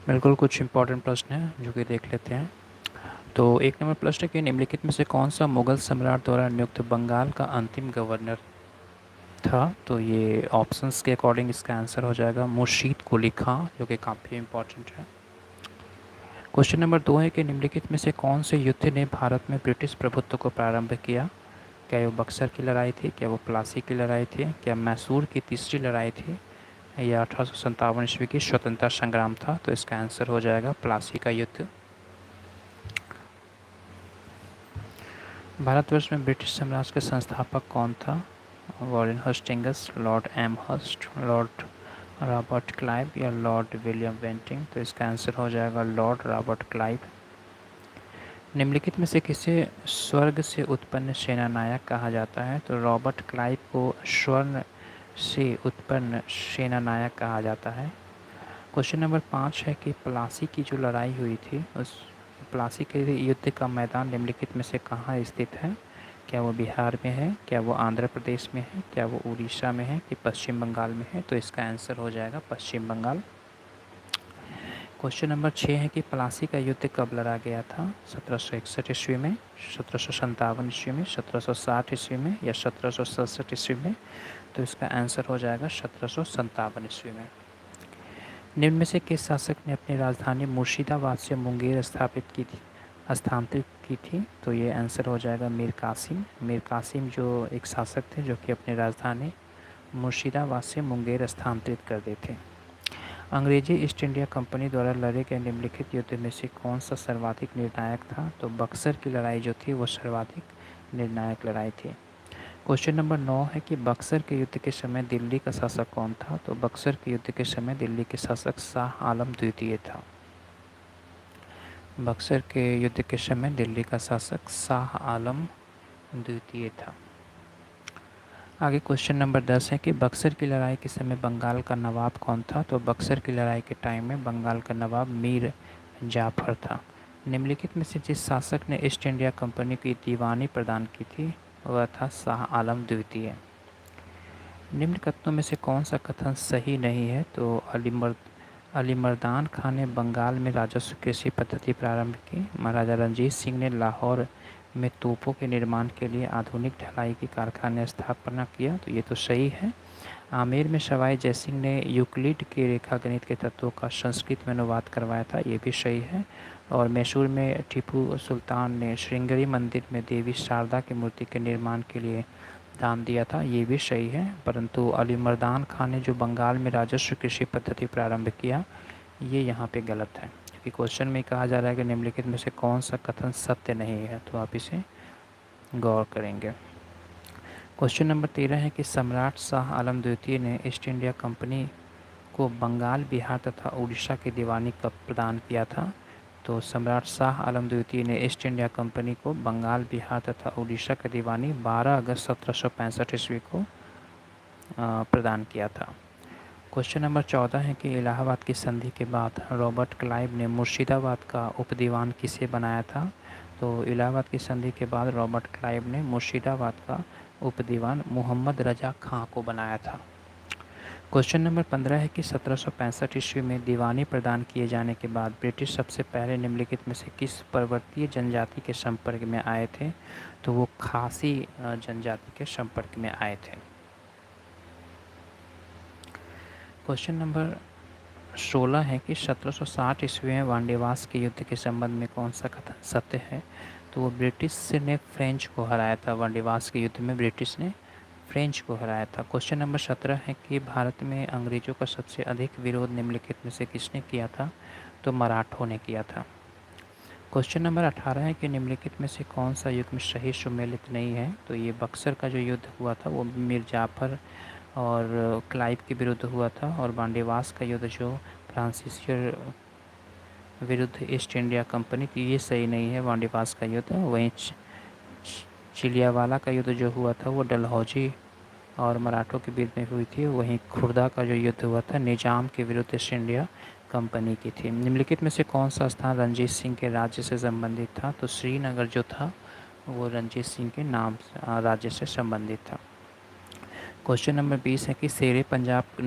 बिल्कुल, कुछ इंपॉर्टेंट प्रश्न हैं जो कि देख लेते हैं। तो 1 नंबर प्रश्न है कि निम्नलिखित में से कौन-सा मुगल सम्राट द्वारा नियुक्त बंगाल का अंतिम गवर्नर था? तो ये ऑप्शंस के अकॉर्डिंग इसका आंसर हो जाएगा मुर्शीद कुली खां, जो कि काफ़ी इंपॉर्टेंट है। क्वेश्चन नंबर 2 है कि निम्नलिखित में से कौन से युद्ध ने भारत में ब्रिटिश प्रभुत्व को प्रारंभ किया? क्या वो बक्सर की लड़ाई थी? क्या वो प्लासी की लड़ाई थी? क्या मैसूर की तीसरी लड़ाई थी? या 1857 ईस्वी की स्वतंत्रता संग्राम था? तो इसका आंसर हो जाएगा प्लासी का युद्ध। भारतवर्ष में ब्रिटिश साम्राज्य के संस्थापक कौन था? Warren Hastings, Lord Amherst, Lord Robert Clive या लॉर्ड विलियम बेंटिंग? तो इसका आंसर हो जाएगा लॉर्ड रॉबर्ट क्लाइव। निम्नलिखित में से किसे स्वर्ग से उत्पन्न सेनानायक कहा जाता है? तो रॉबर्ट क्लाइव को स्वर्ण से उत्पन्न सेनानायक कहा जाता है। क्वेश्चन नंबर 5 है कि प्लासी की जो लड़ाई हुई थी, उस प्लासी के युद्ध का मैदान निम्नलिखित में से कहाँ स्थित है? क्या वो बिहार में है? क्या वो आंध्र प्रदेश में है? क्या वो उड़ीसा में है कि पश्चिम बंगाल में है? तो इसका आंसर हो जाएगा पश्चिम बंगाल। क्वेश्चन नंबर 6 है कि प्लासी का युद्ध कब लड़ा गया था? 1761 ईस्वी में, 1757 ईस्वी में, 1760 ईस्वी में या 1767 ईस्वी में? तो इसका आंसर हो जाएगा 1757 ईस्वी में। निम्न में से किस शासक ने अपनी राजधानी मुर्शिदाबाद से मुंगेर स्थानांतरित की थी? तो ये आंसर हो जाएगा मीर कासिम। मीर कासिम जो एक शासक थे जो कि अपनी राजधानी मुर्शिदाबाद से मुंगेर स्थानांतरित कर दिए थे। अंग्रेजी ईस्ट इंडिया कंपनी द्वारा लड़े गए निम्नलिखित युद्ध में से कौन सा सर्वाधिक निर्णायक था? तो बक्सर की लड़ाई जो थी वो सर्वाधिक निर्णायक लड़ाई थी। क्वेश्चन नंबर 9 है कि बक्सर के युद्ध के समय दिल्ली का शासक कौन था? तो बक्सर के युद्ध के समय दिल्ली के शासक शाह आलम द्वितीय था। बक्सर के युद्ध के समय दिल्ली का शासक शाह आलम द्वितीय था। आगे क्वेश्चन नंबर 10 है कि बक्सर की लड़ाई के समय बंगाल का नवाब कौन था? तो बक्सर की लड़ाई के टाइम में बंगाल का नवाब मीर जाफर था। निम्नलिखित में से जिस शासक ने ईस्ट इंडिया कंपनी की दीवानी प्रदान की थी वह था शाह आलम द्वितीय। निम्न कथनों में से कौन सा कथन सही नहीं है? तो अलीमर्दान खान ने बंगाल में राजस्व कृषि पद्धति प्रारंभ की। महाराजा रंजीत सिंह ने लाहौर में तोपों के निर्माण के लिए आधुनिक ढलाई की कारखाने स्थापना किया। तो ये तो सही है। आमेर में सवाई जयसिंह ने यूक्लिड के रेखागणित के तत्वों का संस्कृत में अनुवाद करवाया था। ये भी सही है। और मैसूर में टीपू सुल्तान ने श्रृंगेरी मंदिर में देवी शारदा की मूर्ति के निर्माण के लिए दान दिया था। ये भी सही है। परंतु अलीमर्दान खान ने जो बंगाल में राजस्व कृषि पद्धति प्रारंभ किया, ये यहाँ पे गलत है, क्योंकि क्वेश्चन में कहा जा रहा है कि निम्नलिखित में से कौन सा कथन सत्य नहीं है। तो आप इसे गौर करेंगे। क्वेश्चन नंबर 13 है कि सम्राट शाह आलम द्वितीय ने ईस्ट इंडिया कंपनी को बंगाल, बिहार तथा उड़ीसा की दीवानी कब प्रदान किया था? तो सम्राट शाह आलम द्वितीय ने ईस्ट इंडिया कंपनी को बंगाल, बिहार तथा उड़ीसा की दीवानी 12 अगस्त 1765 ईस्वी को प्रदान किया था। क्वेश्चन नंबर 14 है कि इलाहाबाद की संधि के बाद रॉबर्ट क्लाइव ने मुर्शिदाबाद का उपदीवान किसे बनाया था? तो इलाहाबाद की संधि के बाद रॉबर्ट क्लाइव ने मुर्शिदाबाद का उपदीवान मोहम्मद रजा खां को बनाया था। क्वेश्चन नंबर 15 है कि 1765 ईस्वी में दीवानी प्रदान किए जाने के बाद ब्रिटिश सबसे पहले निम्नलिखित में से किस पर्वतीय जनजाति के संपर्क में आए थे? तो वो खासी जनजाति के संपर्क में आए थे। क्वेश्चन नंबर 16 है कि 1760 ईस्वी में वांडीवास के युद्ध के संबंध में कौन सा कथन सत्य है? तो वो ब्रिटिश ने फ्रेंच को हराया था। वांडीवास के युद्ध में ब्रिटिश ने फ्रेंच को हराया था। क्वेश्चन नंबर 17 है कि भारत में अंग्रेजों का सबसे अधिक विरोध निम्नलिखित में से किसने किया था? तो मराठों ने किया था। क्वेश्चन नंबर 18 है कि निम्नलिखित में से कौन सा युग में सही सुमेलित नहीं है? तो ये बक्सर का जो युद्ध हुआ था वो मीर जाफर और क्लाइव के विरुद्ध हुआ था। और वांडीवास का युद्ध जो फ्रांसीसियों विरुद्ध ईस्ट इंडिया कंपनी की, ये सही नहीं है वांडीवास का युद्ध। वहीं चिलियावाला का युद्ध जो हुआ था वो डलहौजी और मराठों के बीच में हुई थी। वहीं खुर्दा का जो युद्ध हुआ था निजाम के विरुद्ध ईस्ट इंडिया कंपनी की थी। निम्नलिखित में से कौन सा स्थान रंजीत सिंह के राज्य से संबंधित था? तो श्रीनगर जो था वो रंजीत सिंह के नाम राज्य से संबंधित था। क्वेश्चन नंबर 20 है कि शेरे पंजाब